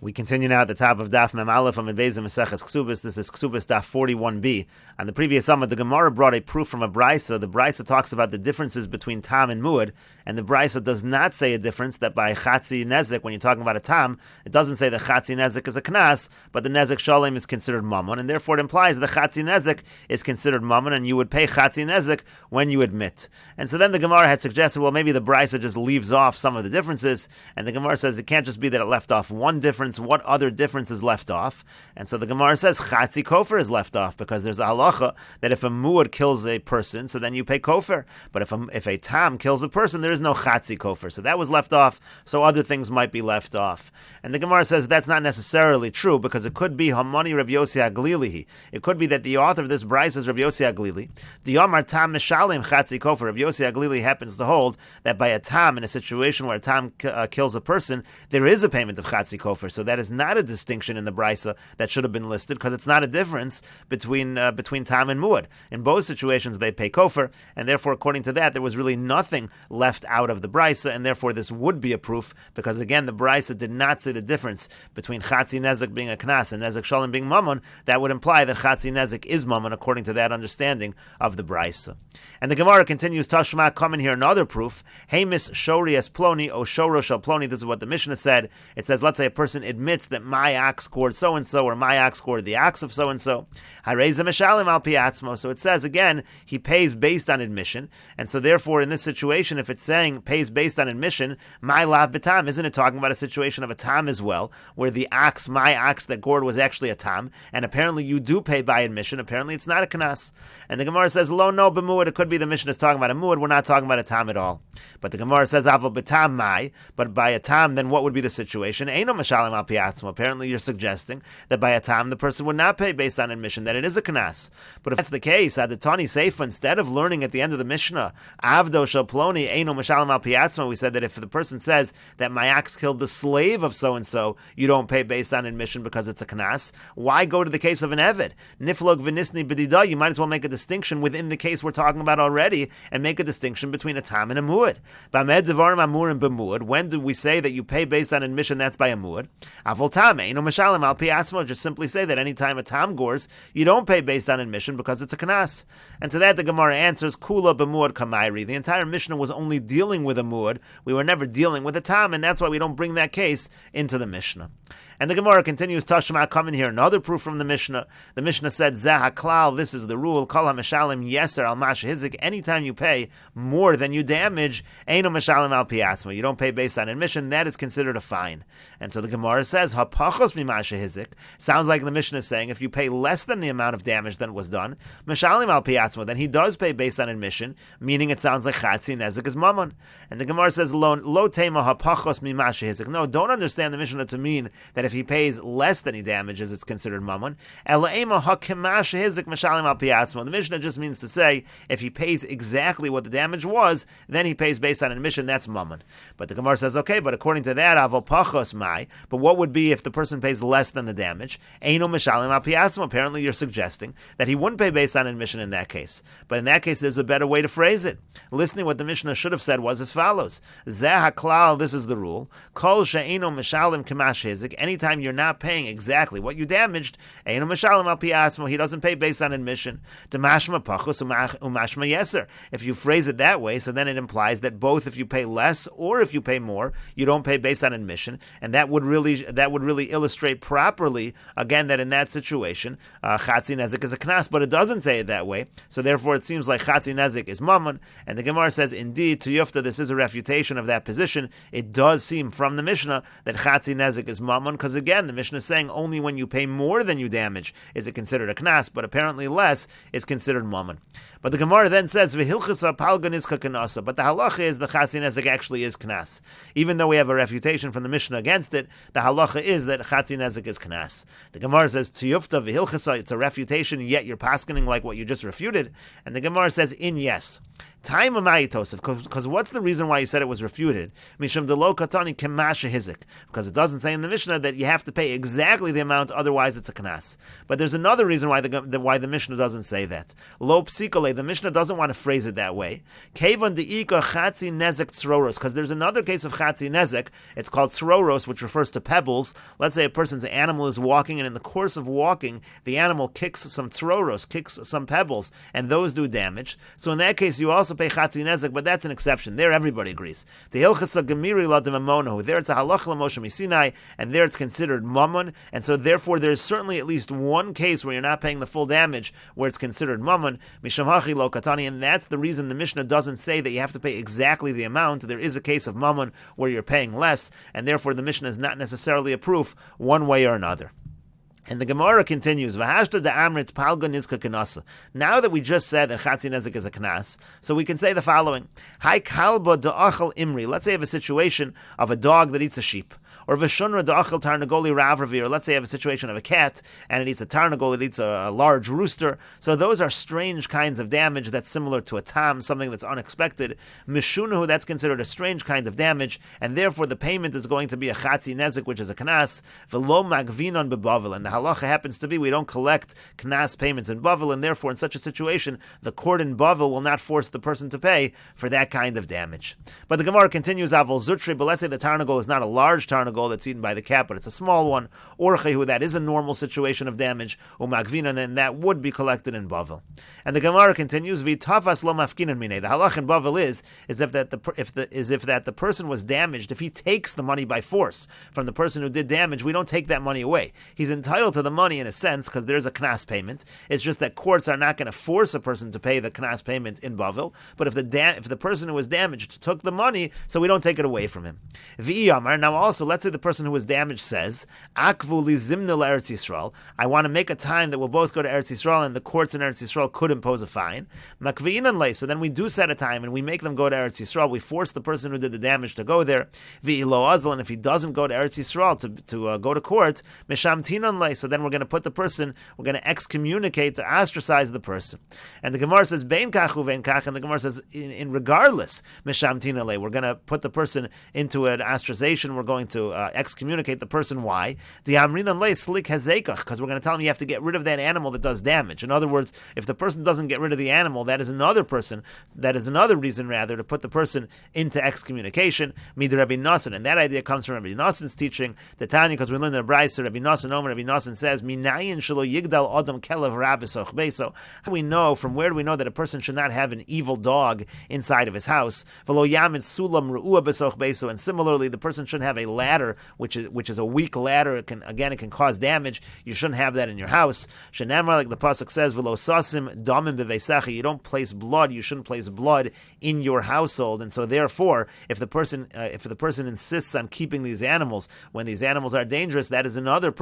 We continue now at the top of Daf Mem Aleph on Mesechet Kesuvos. This is Kesuvos Daf 41b. On the previous Amud, the Gemara brought a proof from a Brisa. The Brisa talks about the differences between Tam and Muad, and the Brisa does not say a difference that by Chatzi Nezek, when you're talking about a Tam, it doesn't say that Chatzi Nezek is a Knas, but the Nezek Shalem is considered Mammon, and therefore it implies that Chatzi Nezek is considered Mammon, and you would pay Chatzi Nezek when you admit. And so then the Gemara had suggested, well, maybe the Brisa just leaves off some of the differences, and the Gemara says it can't just be that it left off one difference. What other difference is left off? And so the Gemara says Chatzi Kofer is left off, because there's a halacha that if a Muad kills a person, so then you pay Kofer. But if a Tam kills a person, there is no Chatzi Kofer. So that was left off, so other things might be left off. And the Gemara says that's not necessarily true, because it could be Hamani Rav Yossi Haglili. It could be that the author of this Brisa is Rav Yossi Haglili. Diyamar Tam Mishalim Chatzi Kofer. Rav Yossi Haglili happens to hold that by a Tam, in a situation where a Tam kills a person, there is a payment of Chatzi Kofer. So that is not a distinction in the Brisa that should have been listed, because it's not a difference between Tam and Muad. In both situations, they pay Kofer, and therefore, according to that, there was really nothing left out of the Brisa, and therefore this would be a proof, because again, the Brisa did not say the difference between Chatzi Nezek being a Knas and Nezek Shalom being Mammon. That would imply that Chatzi Nezek is Mammon, according to that understanding of the Brisa. And the Gemara continues, Tashma, come in here, another proof. Hamis Shori es Ploni, O Shoro Shal Ploni. This is what the Mishnah said. It says, let's say a person admits that my ox scored so-and-so, or my ox scored the ox of so-and-so. Hareza Mishalim al Piatzmo. So it says, again, he pays based on admission. And so therefore, in this situation, if it's saying pays based on admission, my lav betam, isn't it talking about a situation of a tam as well, where the ox, my ox that gored was actually a tam, and apparently you do pay by admission, apparently it's not a kanas. And the Gemara says, lo no b'muad, it could be the Mishnah is talking about a muad, we're not talking about a tam at all. But the Gemara says, avol betam mai, but by a tam, then what would be the situation? Eino mishalim al piatzmo. Apparently you're suggesting that by a tam, the person would not pay based on admission, that it is a kanas. But if that's the case, Adatani Seifa, instead of learning at the end of the Mishnah, avdo shel ploni eino mishalim al piatzmo, we said that if the person says that my ox killed the slave of so-and-so, you don't pay based on admission because it's a knas. Why go to the case of an eved? Niflog v'nisni b'dida, you might as well make a distinction within the case we're talking about already, and make a distinction between a tam and a muad. B'amed devarim amurim b'muad, when do we say that you pay based on admission, that's by a muad? Avol tam eino mishalim al piatzmo, just simply say that any time a tam gores, you don't pay based on admission because it's a knas. And to that the Gemara answers, kula b'muad kamairi. The entire Mishnah was only dealing with a muad. We were never dealing with a tam, and that's why we don't bring that case into the Mishnah. And the Gemara continues, Tashma, come in here, another proof from the Mishnah. The Mishnah said, Zeh haklal, this is the rule, Kol ha-mishalim yeser al mash hizik, anytime you pay more than you damage, eino mishalim al piatzma, you don't pay based on admission, that is considered a fine. And so the Gemara says, ha-pachos mi mash hizik, sounds like the Mishnah is saying, if you pay less than the amount of damage that was done, mishalim al piatzma, then he does pay based on admission, meaning it sounds like chatzi nezek is mammon. And the Gemara says, lo tema ha-pachos mi mash hizik. No, don't understand the Mishnah to mean that if he pays less than he damages, it's considered mammon. The Mishnah just means to say, if he pays exactly what the damage was, then he pays based on admission, that's mammon. But the Gemara says, okay, but according to that, avol pachos mai, but what would be if the person pays less than the damage? Eino mishalim al piatzmo. Apparently you're suggesting that he wouldn't pay based on admission in that case. But in that case, there's a better way to phrase it. Listening, what the Mishnah should have said was as follows. Zeh haklal, this is the rule. Kol she'eino mishalim kamash hizik, anytime you're not paying exactly what you damaged, eino mishalim al piatzmo, he doesn't pay based on admission. Demashma pachos umashma yeser. If you phrase it that way, so then it implies that both if you pay less or if you pay more, you don't pay based on admission, and that would really illustrate properly again that in that situation, chatzi nezek is a knas, but it doesn't say it that way. So therefore, it seems like chatzi nezek is mammon, and the Gemara says indeed to Yufta this is a refutation of that position. It does seem from the Mishnah that chatzi nezek is mammon, because again, the Mishnah is saying only when you pay more than you damage is it considered a knas, but apparently less is considered mammon. But the Gemara then says, V'hilchasa palgan is kanasa, but the halacha is the chatzi nezek actually is knas. Even though we have a refutation from the Mishnah against it, the halacha is that chatzi nezek is knas. The Gemara says, Tiyufta v'hilchasa, it's a refutation, yet you're paskening like what you just refuted. And the Gemara says, yes. Time of Mayitosif, because what's the reason why you said it was refuted? Mishum delo katani kemasha hizik, because it doesn't say in the Mishnah that you have to pay exactly the amount, otherwise it's a knas. But there's another reason why the Mishnah doesn't say that. Lo psikole, the Mishnah doesn't want to phrase it that way. Kevan deika chatzi nezek tzroros, because there's another case of chatzi nezek. It's called tzroros, which refers to pebbles. Let's say a person's animal is walking, and in the course of walking, the animal kicks some tzroros, kicks some pebbles, and those do damage. So in that case, you also pay chatzi nezek, but that's an exception. There, everybody agrees. The hilchasa gemiri la demamono. There, it's a halacha l'moshe misinai, and there it's considered mammon. And so, therefore, there's certainly at least one case where you're not paying the full damage, where it's considered mammon. Misham hachi lo katani, and that's the reason the Mishnah doesn't say that you have to pay exactly the amount. There is a case of mammon where you're paying less, and therefore the Mishnah is not necessarily a proof one way or another. And the Gemara continues, V'hashta da'amrit palga nizka kanasa. Now that we just said that chatzi nezek is a knas, so we can say the following. Hai kalba da'achal imri. Let's say you have a situation of a dog that eats a sheep. Or v'shunra da'achal tarnagoli ravravi. Or let's say you have a situation of a cat and it eats a tarnagol, it eats a large rooster. So those are strange kinds of damage that's similar to a tam, something that's unexpected. Mishunahu, that's considered a strange kind of damage, and therefore the payment is going to be a chatzi nezek, which is a knas. V'lo magvinon bebavel. And the halacha happens to be we don't collect knas payments in Bavel, and therefore in such a situation the court in Bavel will not force the person to pay for that kind of damage. But the Gemara continues, Avol Zutri, but let's say the tarnagol is not a large tarnagol that's eaten by the cat, but it's a small one, or Chehu, that is a normal situation of damage, Umagvina, then that would be collected in Bavel. And the Gemara continues, Vitavas lo mafkinan mine. The halach in Bavel is if that the person was damaged, if he takes the money by force from the person who did damage, we don't take that money away. He's entitled to the money in a sense because there's a knas payment. It's just that courts are not going to force a person to pay the knas payment in Bavel. But if the person who was damaged took the money, so we don't take it away from him. V'iyamar. Now also, let's say the person who was damaged says, Akvu li zimna Eretz Yisrael. I want to make a time that we'll both go to Eretz Yisrael, and the courts in Eretz Yisrael could impose a fine. Makvi'inan lei. So then we do set a time and we make them go to Eretz Yisrael. We force the person who did the damage to go there. V'ilo azal. And if he doesn't go to Eretz Yisrael to go to court, mishamtinan lei. So then we're going to put the person, we're going to excommunicate, to ostracize the person. And the Gemara says, Bein kachu vein kach, and the Gemara says, in regardless, mishamtina le, we're going to put the person into an ostracization, we're going to excommunicate the person. Why? The amrinan le slik hazekach, because we're going to tell him you have to get rid of that animal that does damage. In other words, if the person doesn't get rid of the animal, that is another reason rather to put the person into excommunication. Mid Rabbi Nosson, and that idea comes from Rabbi Nosson's teaching, the Tanya, because we learned in the Brayso, Rabbi Nosson, Rabbi Nosson says, Minayin shelo yigdal adam kelev rabisoch beso. How we know, from where do we know that a person should not have an evil dog inside of his house? V'lo yamin sulam ru'ua besoch beso. And similarly, the person shouldn't have a ladder, which is a weak ladder. It can cause damage. You shouldn't have that in your house. Shenamar, like the pasuk says, v'lo sasim damim beveisachi. You don't place blood. You shouldn't place blood in your household. And so, therefore, if the person insists on keeping these animals when these animals are dangerous, that is another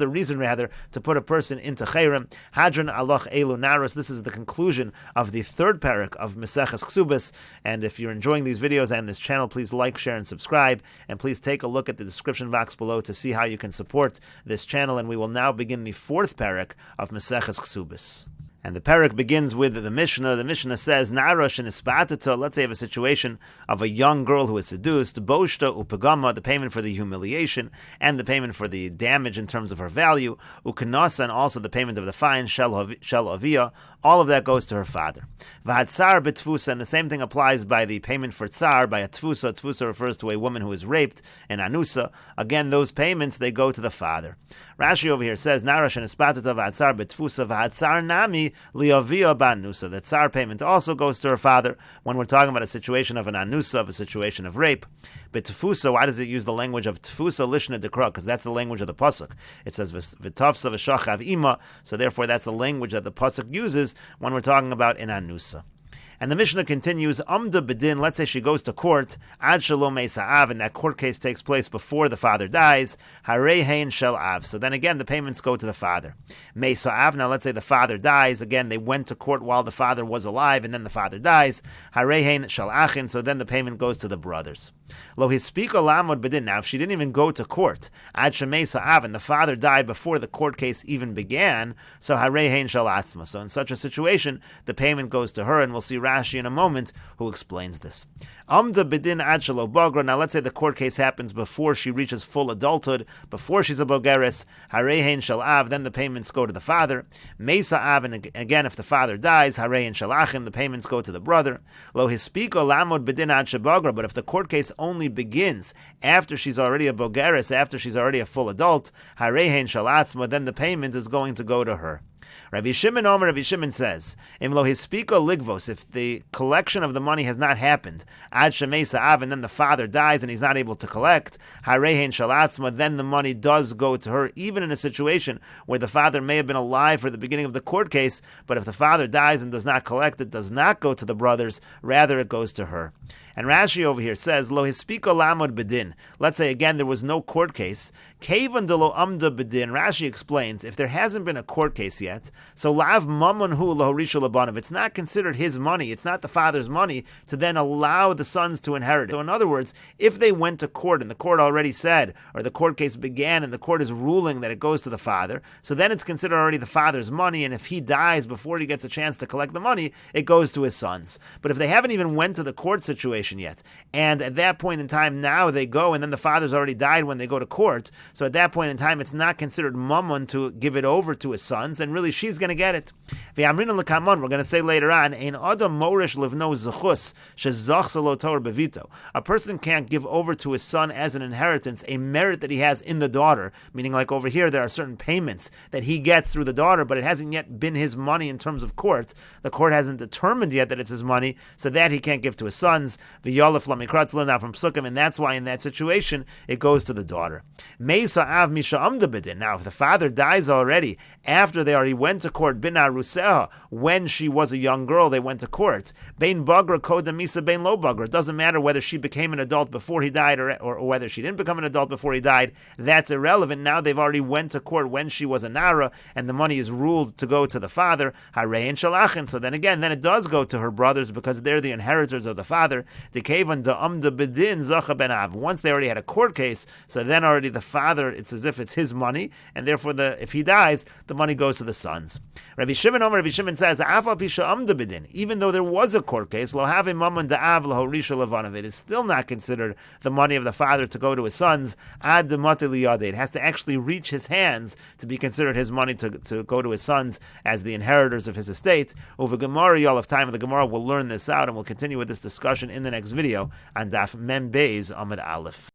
reason rather to put a person into chayrim. Hadran aloch elu naros. This is the conclusion of the third parak of Mesechet Kesubos. And if you're enjoying these videos and this channel, please like, share, and subscribe. And please take a look at the description box below to see how you can support this channel. And we will now begin the fourth parak of Mesechet Kesubos. And the parak begins with the Mishnah. The Mishnah says, Na'arosh and Ispatata. Let's say you have a situation of a young girl who is seduced. Boshta upagama, the payment for the humiliation and the payment for the damage in terms of her value. Ukanasa, and also the payment of the fine. Shel avia. All of that goes to her father. V'hatzar b'tfusa, and the same thing applies by the payment for tsar, by a tfusa. Tfusa refers to a woman who is raped, and anusa. Again, those payments, they go to the father. Rashi over here says, Na'arosh and Ispatata v'hatzar b'tfusa v'hatzar nami liavia ba'anusa. The tsar payment also goes to her father when we're talking about a situation of an anusa, of a situation of rape. But tfusa, why does it use the language of tfusa lishna dekra? Because that's the language of the pasuk. It says v'tafsa v'shachav ima, so therefore that's the language that the pasuk uses when we're talking about an anusa. And the Mishnah continues, Amda bedin, let's say she goes to court, ad shalom meisa'av, and that court case takes place before the father dies, harei hein shel av. So then again, the payments go to the father. Meisa'av, now let's say the father dies, again, they went to court while the father was alive, and then the father dies, harei hein shel achin, so then the payment goes to the brothers. Lo hispika lamod bedin. Now, if she didn't even go to court, ad shemesa av, and the father died before the court case even began, so harei hein shel atzma. So in such a situation, the payment goes to her, and we'll see Rashi in a moment who explains this. Amda bedin ad shelo bagra. Now, let's say the court case happens before she reaches full adulthood, before she's a bogeres, harei hein shel av, then the payments go to the father. Mesa av, and again, if the father dies, harei hein shel achin, the payments go to the brother. Lo hispika lamod bedin ad shebagra. But if the court case only begins after she's already a bogeres, after she's already a full adult, harei hein shel atzma, then the payment is going to go to her. Rabbi Shimon says, Im lo hispika ligvos, if the collection of the money has not happened, ad shemesa av, and then the father dies and he's not able to collect, harei hein shel atzma, then the money does go to her, even in a situation where the father may have been alive for the beginning of the court case, but if the father dies and does not collect, it does not go to the brothers, rather it goes to her. And Rashi over here says, Lo hispika lamod bedin. Let's say again there was no court case. Kevan de lo amda bedin. Rashi explains, if there hasn't been a court case yet, so lav mamon hu lo horisha labanav. It's not considered his money. It's not the father's money to then allow the sons to inherit it. So in other words, if they went to court and the court already said, or the court case began and the court is ruling that it goes to the father, so then it's considered already the father's money, and if he dies before he gets a chance to collect the money, it goes to his sons. But if they haven't even went to the court situation yet, and at that point in time now they go, and then the father's already died when they go to court, so at that point in time it's not considered mammon to give it over to his sons, and really she's going to get it. We're going to say later on, a person can't give over to his son as an inheritance a merit that he has in the daughter, meaning like over here there are certain payments that he gets through the daughter, but it hasn't yet been his money in terms of court. The court hasn't determined yet that it's his money, so that he can't give to his sons. Now from Sukkim, and that's why in that situation it goes to the daughter. Now, if the father dies already, after they already went to court, when she was a young girl, they went to court. Bein bagra koda misa bein lo bagra. It doesn't matter whether she became an adult before he died or whether she didn't become an adult before he died. That's irrelevant. Now they've already went to court when she was a nara, and the money is ruled to go to the father. Harei and shalachin. So then again, then it does go to her brothers because they're the inheritors of the father. Once they already had a court case, so then already the father, it's as if it's his money, and therefore if he dies, the money goes to the sons. Rabbi Shimon says, even though there was a court case, it is still not considered the money of the father to go to his sons. It has to actually reach his hands to be considered his money to go to his sons as the inheritors of his estate. Over Gemara, y'all have time in the Gemara, we'll learn this out, and we'll continue with this discussion in the next video on Daf Mem Beis Amud Aleph.